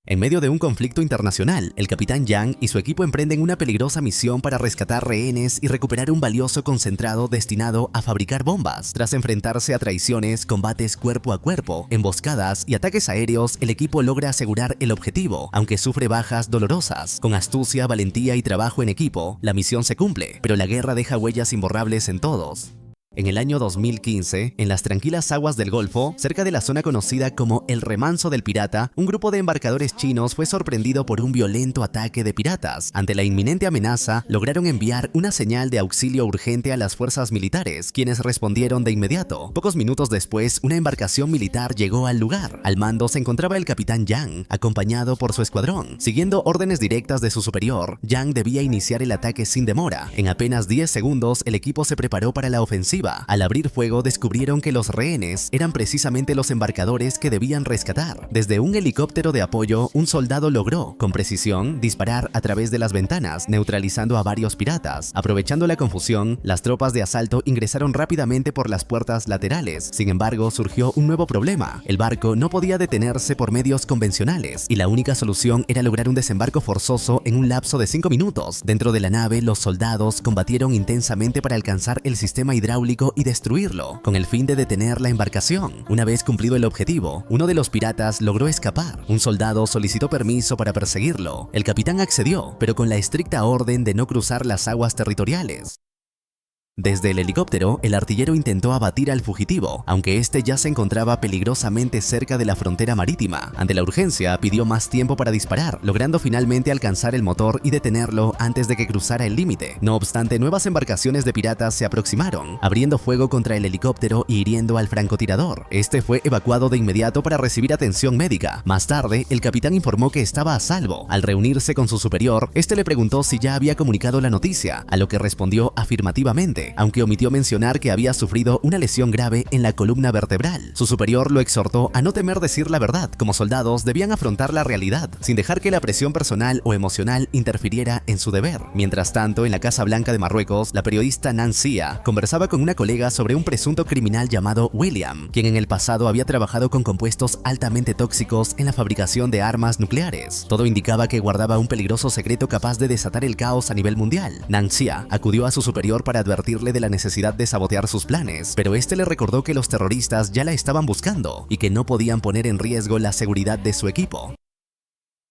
En medio de un conflicto internacional, el capitán Yang y su equipo emprenden una peligrosa misión para rescatar rehenes y recuperar un valioso concentrado destinado a fabricar bombas. Tras enfrentarse a traiciones, combates cuerpo a cuerpo, emboscadas y ataques aéreos, el equipo logra asegurar el objetivo, aunque sufre bajas dolorosas. Con astucia, valentía y trabajo en equipo, la misión se cumple, pero la guerra deja huellas imborrables en todos. En el año 2015, en las tranquilas aguas del Golfo, cerca de la zona conocida como el Remanso del Pirata, un grupo de embarcadores chinos fue sorprendido por un violento ataque de piratas. Ante la inminente amenaza, lograron enviar una señal de auxilio urgente a las fuerzas militares, quienes respondieron de inmediato. Pocos minutos después, una embarcación militar llegó al lugar. Al mando se encontraba el capitán Yang, acompañado por su escuadrón. Siguiendo órdenes directas de su superior, Yang debía iniciar el ataque sin demora. En apenas 10 segundos, el equipo se preparó para la ofensiva. Al abrir fuego, descubrieron que los rehenes eran precisamente los embarcadores que debían rescatar. Desde un helicóptero de apoyo, un soldado logró, con precisión, disparar a través de las ventanas, neutralizando a varios piratas. Aprovechando la confusión, las tropas de asalto ingresaron rápidamente por las puertas laterales. Sin embargo, surgió un nuevo problema. El barco no podía detenerse por medios convencionales, y la única solución era lograr un desembarco forzoso en un lapso de 5 minutos. Dentro de la nave, los soldados combatieron intensamente para alcanzar el sistema hidráulico y destruirlo, con el fin de detener la embarcación. Una vez cumplido el objetivo, uno de los piratas logró escapar. Un soldado solicitó permiso para perseguirlo. El capitán accedió, pero con la estricta orden de no cruzar las aguas territoriales. Desde el helicóptero, el artillero intentó abatir al fugitivo, aunque este ya se encontraba peligrosamente cerca de la frontera marítima. Ante la urgencia, pidió más tiempo para disparar, logrando finalmente alcanzar el motor y detenerlo antes de que cruzara el límite. No obstante, nuevas embarcaciones de piratas se aproximaron, abriendo fuego contra el helicóptero y hiriendo al francotirador. Este fue evacuado de inmediato para recibir atención médica. Más tarde, el capitán informó que estaba a salvo. Al reunirse con su superior, este le preguntó si ya había comunicado la noticia, a lo que respondió afirmativamente, aunque omitió mencionar que había sufrido una lesión grave en la columna vertebral. Su superior lo exhortó a no temer decir la verdad. Como soldados debían afrontar la realidad, sin dejar que la presión personal o emocional interfiriera en su deber. Mientras tanto, en la Casa Blanca de Marruecos, la periodista Nancia conversaba con una colega sobre un presunto criminal llamado William, quien en el pasado había trabajado con compuestos altamente tóxicos en la fabricación de armas nucleares. Todo indicaba que guardaba un peligroso secreto capaz de desatar el caos a nivel mundial. Nancia acudió a su superior para advertirle de la necesidad de sabotear sus planes, pero este le recordó que los terroristas ya la estaban buscando y que no podían poner en riesgo la seguridad de su equipo.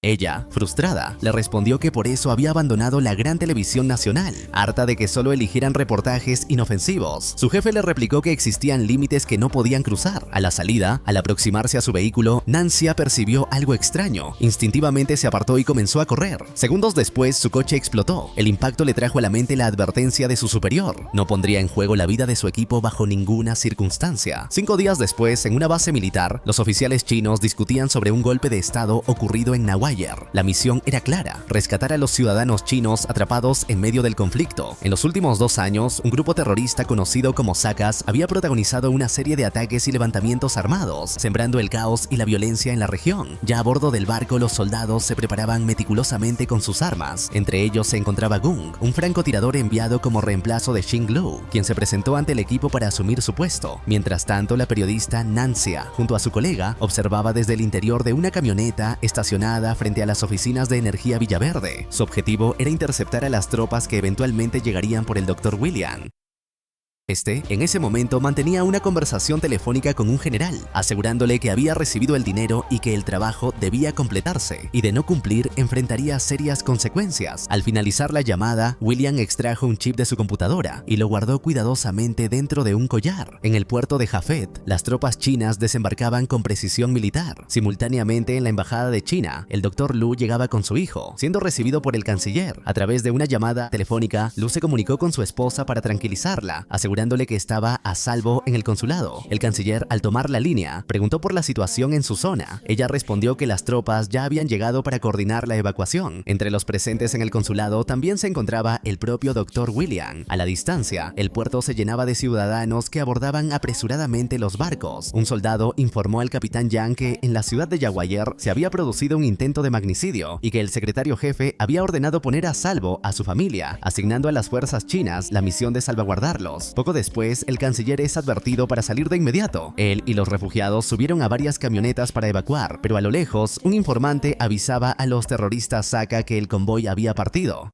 Ella, frustrada, le respondió que por eso había abandonado la gran televisión nacional, harta de que solo eligieran reportajes inofensivos. Su jefe le replicó que existían límites que no podían cruzar. A la salida, al aproximarse a su vehículo, Nancia percibió algo extraño. Instintivamente se apartó y comenzó a correr. Segundos después, su coche explotó. El impacto le trajo a la mente la advertencia de su superior. No pondría en juego la vida de su equipo bajo ninguna circunstancia. 5 días después, en una base militar, los oficiales chinos discutían sobre un golpe de estado ocurrido en Nahuatl. La misión era clara: rescatar a los ciudadanos chinos atrapados en medio del conflicto. En los últimos 2 años, un grupo terrorista conocido como Sacas había protagonizado una serie de ataques y levantamientos armados, sembrando el caos y la violencia en la región. Ya a bordo del barco, los soldados se preparaban meticulosamente con sus armas. Entre ellos se encontraba Gung, un francotirador enviado como reemplazo de Xing Lu, quien se presentó ante el equipo para asumir su puesto. Mientras tanto, la periodista Nancia, junto a su colega, observaba desde el interior de una camioneta estacionada frente a las oficinas de Energía Villaverde. Su objetivo era interceptar a las tropas que eventualmente llegarían por el Dr. William. Este, en ese momento, mantenía una conversación telefónica con un general, asegurándole que había recibido el dinero y que el trabajo debía completarse, y de no cumplir enfrentaría serias consecuencias. Al finalizar la llamada, William extrajo un chip de su computadora y lo guardó cuidadosamente dentro de un collar. En el puerto de Jafet, las tropas chinas desembarcaban con precisión militar. Simultáneamente, en la embajada de China, el Dr. Lu llegaba con su hijo, siendo recibido por el canciller. A través de una llamada telefónica, Lu se comunicó con su esposa para tranquilizarla, asegurándole que estaba a salvo en el consulado. El canciller, al tomar la línea, preguntó por la situación en su zona. Ella respondió que las tropas ya habían llegado para coordinar la evacuación. Entre los presentes en el consulado también se encontraba el propio Dr. William. A la distancia, el puerto se llenaba de ciudadanos que abordaban apresuradamente los barcos. Un soldado informó al capitán Yang que en la ciudad de Yaguayer se había producido un intento de magnicidio y que el secretario jefe había ordenado poner a salvo a su familia, asignando a las fuerzas chinas la misión de salvaguardarlos. Poco Poco después, el canciller es advertido para salir de inmediato. Él y los refugiados subieron a varias camionetas para evacuar, pero a lo lejos, un informante avisaba a los terroristas Saka que el convoy había partido.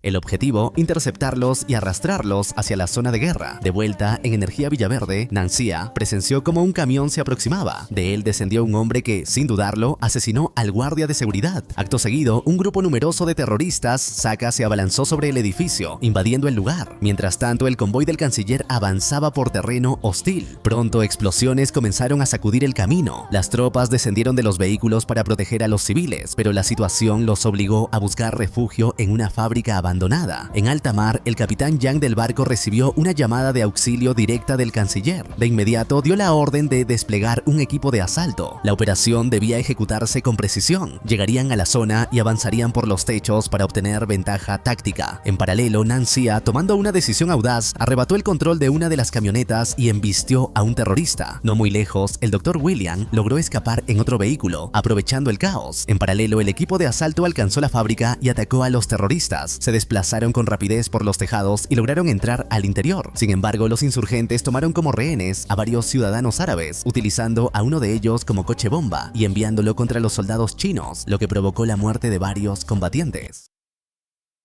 El objetivo, interceptarlos y arrastrarlos hacia la zona de guerra. De vuelta en Energía Villaverde, Nancia presenció cómo un camión se aproximaba. De él descendió un hombre que, sin dudarlo, asesinó al guardia de seguridad. Acto seguido, un grupo numeroso de terroristas Saka se abalanzó sobre el edificio, invadiendo el lugar. Mientras tanto, el convoy del canciller avanzaba por terreno hostil. Pronto, explosiones comenzaron a sacudir el camino. Las tropas descendieron de los vehículos para proteger a los civiles, pero la situación los obligó a buscar refugio en una fábrica abandonada. En alta mar, el capitán Yang del barco recibió una llamada de auxilio directa del canciller. De inmediato dio la orden de desplegar un equipo de asalto. La operación debía ejecutarse con precisión. Llegarían a la zona y avanzarían por los techos para obtener ventaja táctica. En paralelo, Nancia, tomando una decisión audaz, arrebató el control de una de las camionetas y embistió a un terrorista. No muy lejos, el Dr. William logró escapar en otro vehículo, aprovechando el caos. En paralelo, el equipo de asalto alcanzó la fábrica y atacó a los terroristas. Se desplazaron con rapidez por los tejados y lograron entrar al interior. Sin embargo, los insurgentes tomaron como rehenes a varios ciudadanos árabes, utilizando a uno de ellos como coche bomba y enviándolo contra los soldados chinos, lo que provocó la muerte de varios combatientes.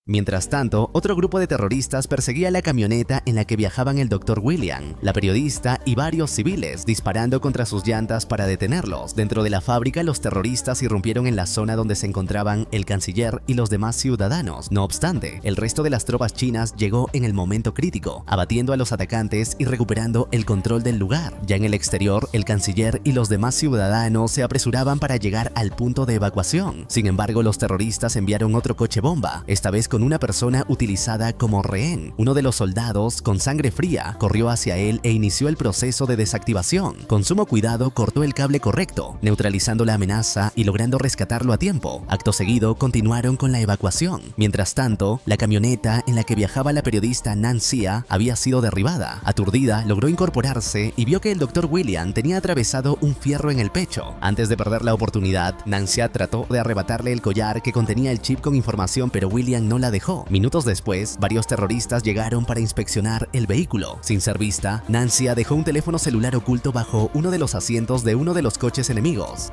Mientras tanto, otro grupo de terroristas perseguía la camioneta en la que viajaban el Dr. William, la periodista y varios civiles, disparando contra sus llantas para detenerlos. Dentro de la fábrica, los terroristas irrumpieron en la zona donde se encontraban el canciller y los demás ciudadanos. No obstante, el resto de las tropas chinas llegó en el momento crítico, abatiendo a los atacantes y recuperando el control del lugar. Ya en el exterior, el canciller y los demás ciudadanos se apresuraban para llegar al punto de evacuación. Sin embargo, los terroristas enviaron otro coche bomba, esta vez con una persona utilizada como rehén. Uno de los soldados, con sangre fría, corrió hacia él e inició el proceso de desactivación. Con sumo cuidado cortó el cable correcto, neutralizando la amenaza y logrando rescatarlo a tiempo. Acto seguido, continuaron con la evacuación. Mientras tanto, la camioneta en la que viajaba la periodista Nancia había sido derribada. Aturdida, logró incorporarse y vio que el Dr. William tenía atravesado un fierro en el pecho. Antes de perder la oportunidad, Nancia trató de arrebatarle el collar que contenía el chip con información, pero William no la dejó. Minutos después, varios terroristas llegaron para inspeccionar el vehículo. Sin ser vista, Nancia dejó un teléfono celular oculto bajo uno de los asientos de uno de los coches enemigos.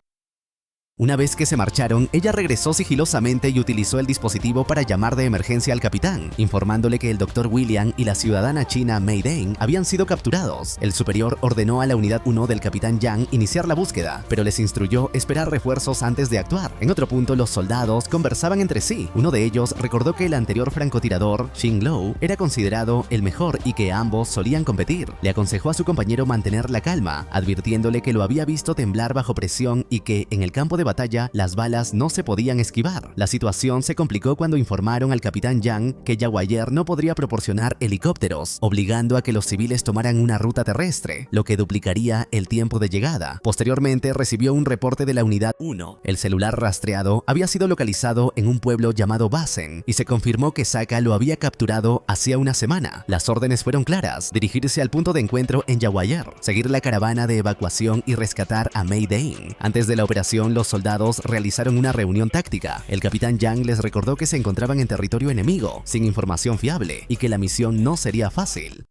Una vez que se marcharon, ella regresó sigilosamente y utilizó el dispositivo para llamar de emergencia al capitán, informándole que el Dr. William y la ciudadana china Mei Deng habían sido capturados. El superior ordenó a la unidad 1 del capitán Yang iniciar la búsqueda, pero les instruyó esperar refuerzos antes de actuar. En otro punto, los soldados conversaban entre sí. Uno de ellos recordó que el anterior francotirador, Xing Lou, era considerado el mejor y que ambos solían competir. Le aconsejó a su compañero mantener la calma, advirtiéndole que lo había visto temblar bajo presión y que en el campo de batalla las balas no se podían esquivar. La situación se complicó cuando informaron al capitán Yang que Yaguayer no podría proporcionar helicópteros, obligando a que los civiles tomaran una ruta terrestre, lo que duplicaría el tiempo de llegada. Posteriormente recibió un reporte de la unidad 1. El celular rastreado había sido localizado en un pueblo llamado Basen y se confirmó que Saka lo había capturado hacía una semana. Las órdenes fueron claras: dirigirse al punto de encuentro en Yaguayer, seguir la caravana de evacuación y rescatar a Mei Deng. Antes de la operación, los soldados realizaron una reunión táctica. El capitán Yang les recordó que se encontraban en territorio enemigo, sin información fiable, y que la misión no sería fácil.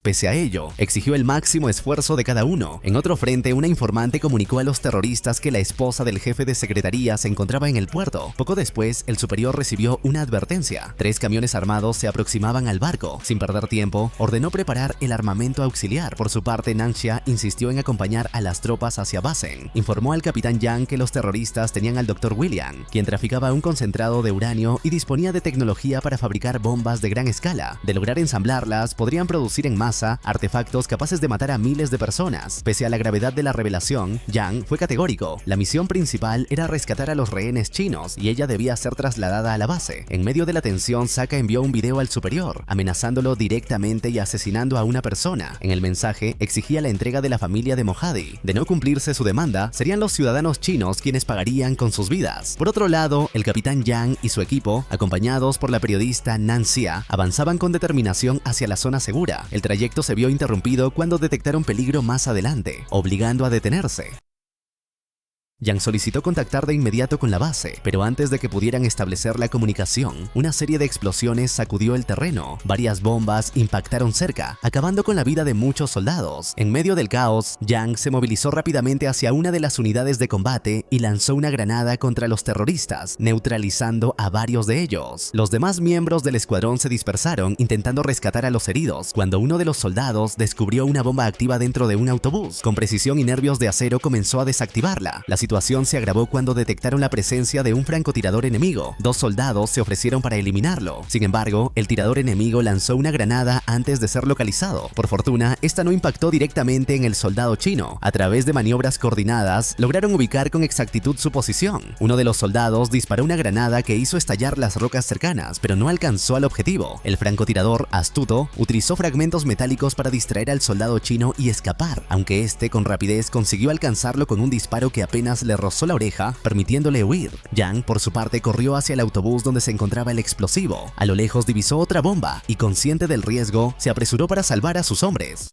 Pese a ello, exigió el máximo esfuerzo de cada uno. En otro frente, una informante comunicó a los terroristas que la esposa del jefe de secretaría se encontraba en el puerto. Poco después, el superior recibió una advertencia. 3 camiones armados se aproximaban al barco. Sin perder tiempo, ordenó preparar el armamento auxiliar. Por su parte, Nancia insistió en acompañar a las tropas hacia Basen. Informó al capitán Yang que los terroristas tenían al Dr. William, quien traficaba un concentrado de uranio y disponía de tecnología para fabricar bombas de gran escala. De lograr ensamblarlas, podrían producir en masa artefactos capaces de matar a miles de personas. Pese a la gravedad de la revelación, Yang fue categórico. La misión principal era rescatar a los rehenes chinos y ella debía ser trasladada a la base. En medio de la tensión, Saka envió un video al superior, amenazándolo directamente y asesinando a una persona. En el mensaje, exigía la entrega de la familia de Mohadi. De no cumplirse su demanda, serían los ciudadanos chinos quienes pagarían con sus vidas. Por otro lado, el capitán Yang y su equipo, acompañados por la periodista Nancia, avanzaban con determinación hacia la zona segura. El trayecto se vio interrumpido cuando detectaron peligro más adelante, obligando a detenerse. Yang solicitó contactar de inmediato con la base, pero antes de que pudieran establecer la comunicación, una serie de explosiones sacudió el terreno. Varias bombas impactaron cerca, acabando con la vida de muchos soldados. En medio del caos, Yang se movilizó rápidamente hacia una de las unidades de combate y lanzó una granada contra los terroristas, neutralizando a varios de ellos. Los demás miembros del escuadrón se dispersaron intentando rescatar a los heridos, cuando uno de los soldados descubrió una bomba activa dentro de un autobús. Con precisión y nervios de acero comenzó a desactivarla. La situación se agravó cuando detectaron la presencia de un francotirador enemigo. Dos soldados se ofrecieron para eliminarlo. Sin embargo, el tirador enemigo lanzó una granada antes de ser localizado. Por fortuna, esta no impactó directamente en el soldado chino. A través de maniobras coordinadas, lograron ubicar con exactitud su posición. Uno de los soldados disparó una granada que hizo estallar las rocas cercanas, pero no alcanzó al objetivo. El francotirador, astuto, utilizó fragmentos metálicos para distraer al soldado chino y escapar, aunque este con rapidez consiguió alcanzarlo con un disparo que apenas le rozó la oreja, permitiéndole huir. Yang, por su parte, corrió hacia el autobús donde se encontraba el explosivo. A lo lejos divisó otra bomba y, consciente del riesgo, se apresuró para salvar a sus hombres.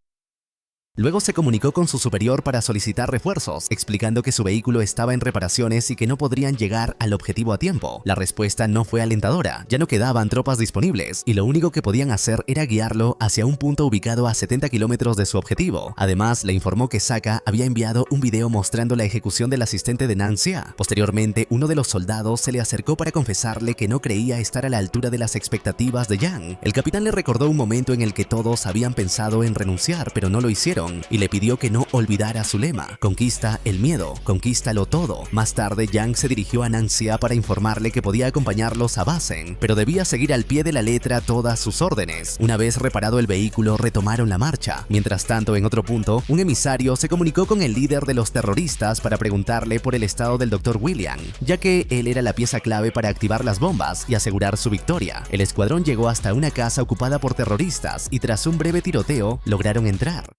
Luego se comunicó con su superior para solicitar refuerzos, explicando que su vehículo estaba en reparaciones y que no podrían llegar al objetivo a tiempo. La respuesta no fue alentadora, ya no quedaban tropas disponibles y lo único que podían hacer era guiarlo hacia un punto ubicado a 70 kilómetros de su objetivo. Además, le informó que Saka había enviado un video mostrando la ejecución del asistente de Nangxia. Posteriormente, uno de los soldados se le acercó para confesarle que no creía estar a la altura de las expectativas de Yang. El capitán le recordó un momento en el que todos habían pensado en renunciar, pero no lo hicieron, y le pidió que no olvidara su lema: conquista el miedo, conquístalo todo. Más tarde, Yang se dirigió a Nangxia para informarle que podía acompañarlos a Basen, pero debía seguir al pie de la letra todas sus órdenes. Una vez reparado el vehículo, retomaron la marcha. Mientras tanto, en otro punto, un emisario se comunicó con el líder de los terroristas para preguntarle por el estado del Dr. William, ya que él era la pieza clave para activar las bombas y asegurar su victoria. El escuadrón llegó hasta una casa ocupada por terroristas y tras un breve tiroteo, lograron entrar.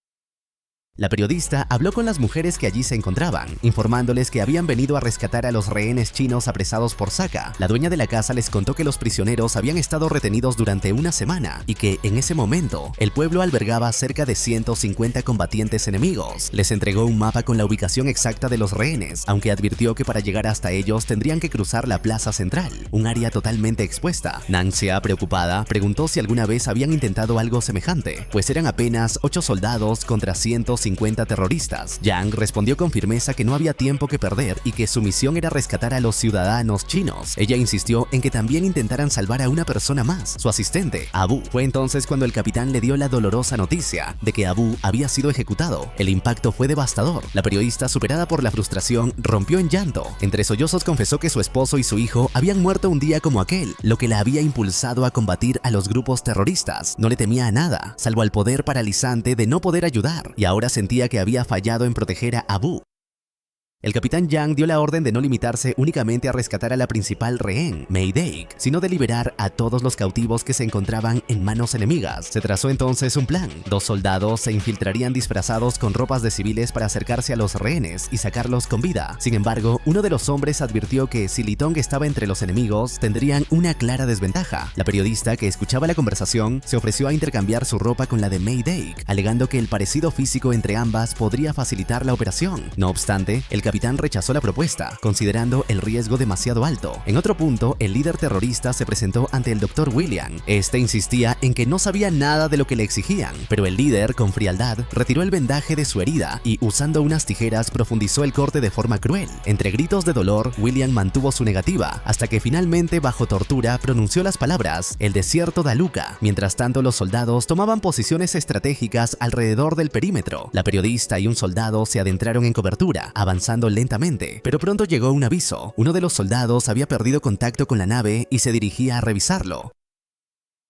La periodista habló con las mujeres que allí se encontraban, informándoles que habían venido a rescatar a los rehenes chinos apresados por Saka. La dueña de la casa les contó que los prisioneros habían estado retenidos durante una semana y que, en ese momento, el pueblo albergaba cerca de 150 combatientes enemigos. Les entregó un mapa con la ubicación exacta de los rehenes, aunque advirtió que para llegar hasta ellos tendrían que cruzar la plaza central, un área totalmente expuesta. Nangxia, preocupada, preguntó si alguna vez habían intentado algo semejante, pues eran apenas 8 soldados contra 150 terroristas. Yang respondió con firmeza que no había tiempo que perder y que su misión era rescatar a los ciudadanos chinos. Ella insistió en que también intentaran salvar a una persona más, su asistente, Abu. Fue entonces cuando el capitán le dio la dolorosa noticia de que Abu había sido ejecutado. El impacto fue devastador. La periodista, superada por la frustración, rompió en llanto. Entre sollozos confesó que su esposo y su hijo habían muerto un día como aquel, lo que la había impulsado a combatir a los grupos terroristas. No le temía a nada, salvo al poder paralizante de no poder ayudar, y ahora sentía que había fallado en proteger a Abu. El capitán Yang dio la orden de no limitarse únicamente a rescatar a la principal rehén, Mei Daek, sino de liberar a todos los cautivos que se encontraban en manos enemigas. Se trazó entonces un plan. 2 soldados se infiltrarían disfrazados con ropas de civiles para acercarse a los rehenes y sacarlos con vida. Sin embargo, uno de los hombres advirtió que si Li Tong estaba entre los enemigos, tendrían una clara desventaja. La periodista, que escuchaba la conversación, se ofreció a intercambiar su ropa con la de Mei Daek, alegando que el parecido físico entre ambas podría facilitar la operación. No obstante, el capitán rechazó la propuesta, considerando el riesgo demasiado alto. En otro punto, el líder terrorista se presentó ante el Dr. William. Este insistía en que no sabía nada de lo que le exigían, pero el líder, con frialdad, retiró el vendaje de su herida y, usando unas tijeras, profundizó el corte de forma cruel. Entre gritos de dolor, William mantuvo su negativa, hasta que finalmente, bajo tortura, pronunció las palabras: "el desierto de Aluka". Mientras tanto, los soldados tomaban posiciones estratégicas alrededor del perímetro. La periodista y un soldado se adentraron en cobertura, avanzando lentamente, pero pronto llegó un aviso. Uno de los soldados había perdido contacto con la nave y se dirigía a revisarlo.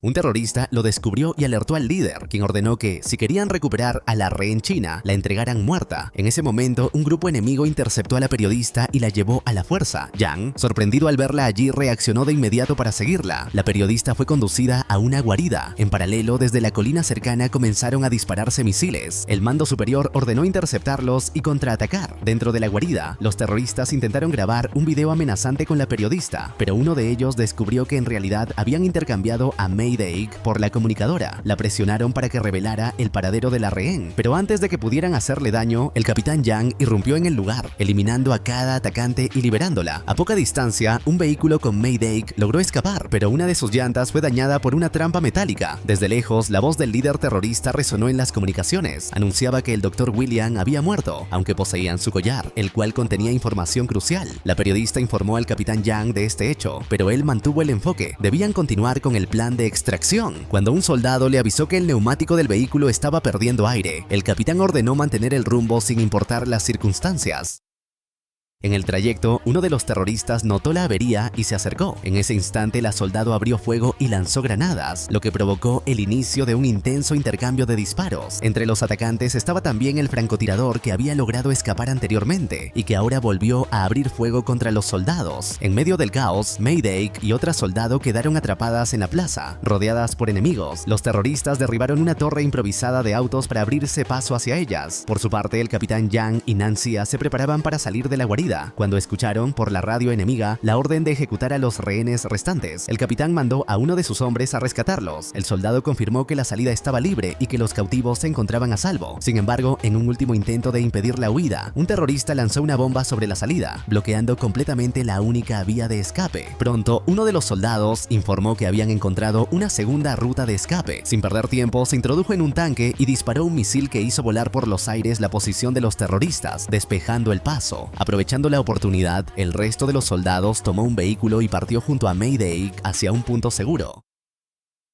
Un terrorista lo descubrió y alertó al líder, quien ordenó que, si querían recuperar a la rehén china, la entregaran muerta. En ese momento, un grupo enemigo interceptó a la periodista y la llevó a la fuerza. Yang, sorprendido al verla allí, reaccionó de inmediato para seguirla. La periodista fue conducida a una guarida. En paralelo, desde la colina cercana comenzaron a dispararse misiles. El mando superior ordenó interceptarlos y contraatacar. Dentro de la guarida, los terroristas intentaron grabar un video amenazante con la periodista, pero uno de ellos descubrió que en realidad habían intercambiado a Mei Mayday por la comunicadora. La presionaron para que revelara el paradero de la rehén, pero antes de que pudieran hacerle daño, el capitán Yang irrumpió en el lugar, eliminando a cada atacante y liberándola. A poca distancia, un vehículo con Mayday logró escapar, pero una de sus llantas fue dañada por una trampa metálica. Desde lejos, la voz del líder terrorista resonó en las comunicaciones. Anunciaba que el Dr. William había muerto, aunque poseían su collar, el cual contenía información crucial. La periodista informó al capitán Yang de este hecho, pero él mantuvo el enfoque. Debían continuar con el plan de extracción. Cuando un soldado le avisó que el neumático del vehículo estaba perdiendo aire, el capitán ordenó mantener el rumbo sin importar las circunstancias. En el trayecto, uno de los terroristas notó la avería y se acercó. En ese instante, la soldado abrió fuego y lanzó granadas, lo que provocó el inicio de un intenso intercambio de disparos. Entre los atacantes estaba también el francotirador que había logrado escapar anteriormente y que ahora volvió a abrir fuego contra los soldados. En medio del caos, Mayday y otra soldado quedaron atrapadas en la plaza, rodeadas por enemigos. Los terroristas derribaron una torre improvisada de autos para abrirse paso hacia ellas. Por su parte, el capitán Yang y Nancia se preparaban para salir de la guarida cuando escucharon por la radio enemiga la orden de ejecutar a los rehenes restantes. El capitán mandó a uno de sus hombres a rescatarlos. El soldado confirmó que la salida estaba libre y que los cautivos se encontraban a salvo. Sin embargo, en un último intento de impedir la huida, un terrorista lanzó una bomba sobre la salida, bloqueando completamente la única vía de escape. Pronto, uno de los soldados informó que habían encontrado una segunda ruta de escape. Sin perder tiempo, se introdujo en un tanque y disparó un misil que hizo volar por los aires la posición de los terroristas, despejando el paso. Aprovechando la oportunidad, el resto de los soldados tomó un vehículo y partió junto a Mayday hacia un punto seguro.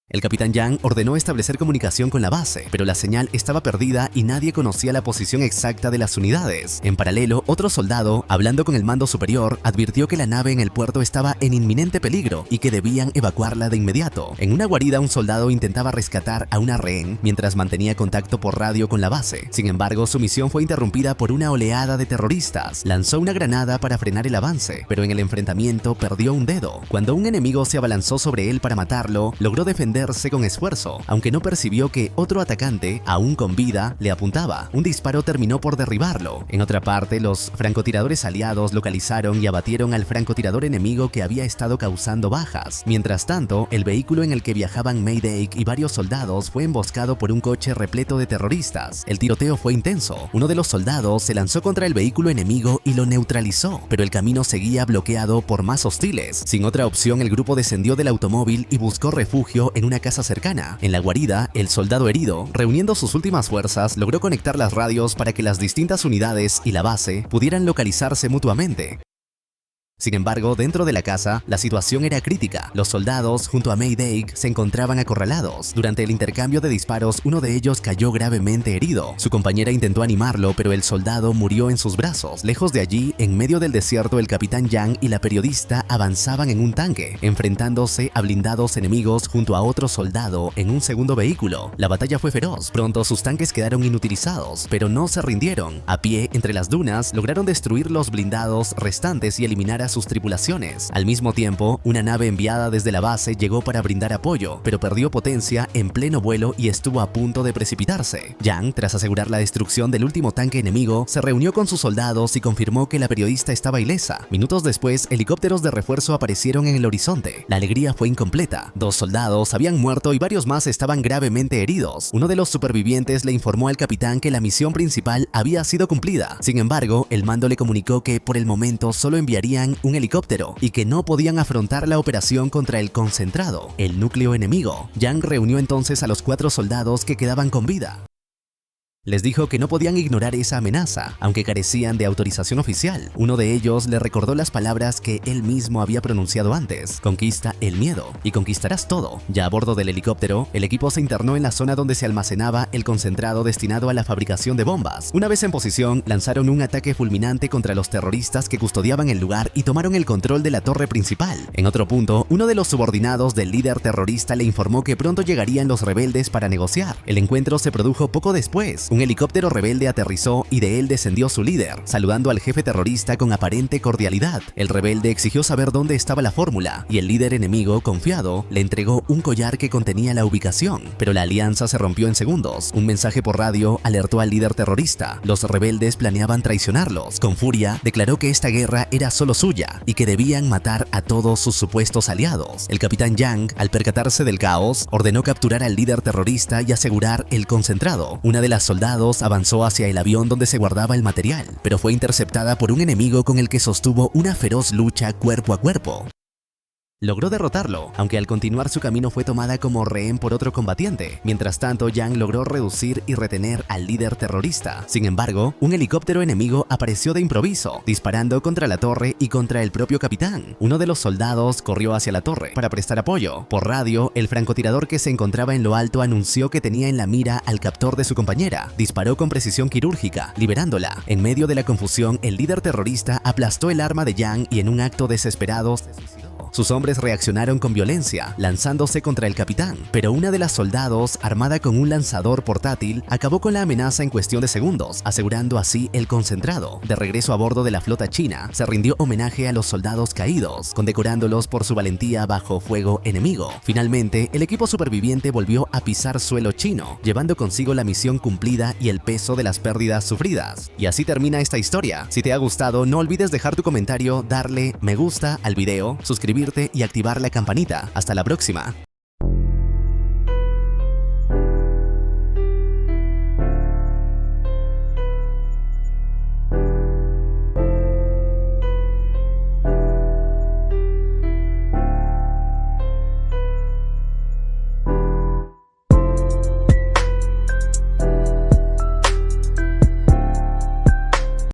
El capitán Yang ordenó establecer comunicación con la base, pero la señal estaba perdida y nadie conocía la posición exacta de las unidades. En paralelo, otro soldado, hablando con el mando superior, advirtió que la nave en el puerto estaba en inminente peligro y que debían evacuarla de inmediato. En una guarida, un soldado intentaba rescatar a una rehén mientras mantenía contacto por radio con la base. Sin embargo, su misión fue interrumpida por una oleada de terroristas. Lanzó una granada para frenar el avance, pero en el enfrentamiento perdió un dedo. Cuando un enemigo se abalanzó sobre él para matarlo, logró defenderse con esfuerzo, aunque no percibió que otro atacante, aún con vida, le apuntaba. Un disparo terminó por derribarlo. En otra parte, los francotiradores aliados localizaron y abatieron al francotirador enemigo que había estado causando bajas. Mientras tanto, el vehículo en el que viajaban Mayday y varios soldados fue emboscado por un coche repleto de terroristas. El tiroteo fue intenso. Uno de los soldados se lanzó contra el vehículo enemigo y lo neutralizó, pero el camino seguía bloqueado por más hostiles. Sin otra opción, el grupo descendió del automóvil y buscó refugio en una casa cercana. En la guarida, el soldado herido, reuniendo sus últimas fuerzas, logró conectar las radios para que las distintas unidades y la base pudieran localizarse mutuamente. Sin embargo, dentro de la casa, la situación era crítica. Los soldados, junto a Mayday, se encontraban acorralados. Durante el intercambio de disparos, uno de ellos cayó gravemente herido. Su compañera intentó animarlo, pero el soldado murió en sus brazos. Lejos de allí, en medio del desierto, el capitán Yang y la periodista avanzaban en un tanque, enfrentándose a blindados enemigos junto a otro soldado en un segundo vehículo. La batalla fue feroz. Pronto sus tanques quedaron inutilizados, pero no se rindieron. A pie, entre las dunas, lograron destruir los blindados restantes y eliminar a sus tripulaciones. Al mismo tiempo, una nave enviada desde la base llegó para brindar apoyo, pero perdió potencia en pleno vuelo y estuvo a punto de precipitarse. Yang, tras asegurar la destrucción del último tanque enemigo, se reunió con sus soldados y confirmó que la periodista estaba ilesa. Minutos después, helicópteros de refuerzo aparecieron en el horizonte. La alegría fue incompleta. 2 soldados habían muerto y varios más estaban gravemente heridos. Uno de los supervivientes le informó al capitán que la misión principal había sido cumplida. Sin embargo, el mando le comunicó que por el momento solo enviarían un helicóptero y que no podían afrontar la operación contra el concentrado, el núcleo enemigo. Yang reunió entonces a los 4 soldados que quedaban con vida. Les dijo que no podían ignorar esa amenaza, aunque carecían de autorización oficial. Uno de ellos le recordó las palabras que él mismo había pronunciado antes: conquista el miedo y conquistarás todo. Ya a bordo del helicóptero, el equipo se internó en la zona donde se almacenaba el concentrado destinado a la fabricación de bombas. Una vez en posición, lanzaron un ataque fulminante contra los terroristas que custodiaban el lugar y tomaron el control de la torre principal. En otro punto, uno de los subordinados del líder terrorista le informó que pronto llegarían los rebeldes para negociar. El encuentro se produjo poco después. Un helicóptero rebelde aterrizó y de él descendió su líder, saludando al jefe terrorista con aparente cordialidad. El rebelde exigió saber dónde estaba la fórmula y el líder enemigo, confiado, le entregó un collar que contenía la ubicación, pero la alianza se rompió en segundos. Un mensaje por radio alertó al líder terrorista. Los rebeldes planeaban traicionarlos. Con furia, declaró que esta guerra era solo suya y que debían matar a todos sus supuestos aliados. El capitán Yang, al percatarse del caos, ordenó capturar al líder terrorista y asegurar el concentrado. Una de las soldados avanzó hacia el avión donde se guardaba el material, pero fue interceptada por un enemigo con el que sostuvo una feroz lucha cuerpo a cuerpo. Logró derrotarlo, aunque al continuar su camino fue tomada como rehén por otro combatiente. Mientras tanto, Yang logró reducir y retener al líder terrorista. Sin embargo, un helicóptero enemigo apareció de improviso, disparando contra la torre y contra el propio capitán. Uno de los soldados corrió hacia la torre para prestar apoyo. Por radio, el francotirador que se encontraba en lo alto anunció que tenía en la mira al captor de su compañera. Disparó con precisión quirúrgica, liberándola. En medio de la confusión, el líder terrorista aplastó el arma de Yang y en un acto desesperado se suicidó. Sus hombres reaccionaron con violencia, lanzándose contra el capitán, pero una de las soldados, armada con un lanzador portátil, acabó con la amenaza en cuestión de segundos, asegurando así el concentrado. De regreso a bordo de la flota china, se rindió homenaje a los soldados caídos, condecorándolos por su valentía bajo fuego enemigo. Finalmente, el equipo superviviente volvió a pisar suelo chino, llevando consigo la misión cumplida y el peso de las pérdidas sufridas. Y así termina esta historia. Si te ha gustado, no olvides dejar tu comentario, darle me gusta al video, suscribirte y activar la campanita. Hasta la próxima.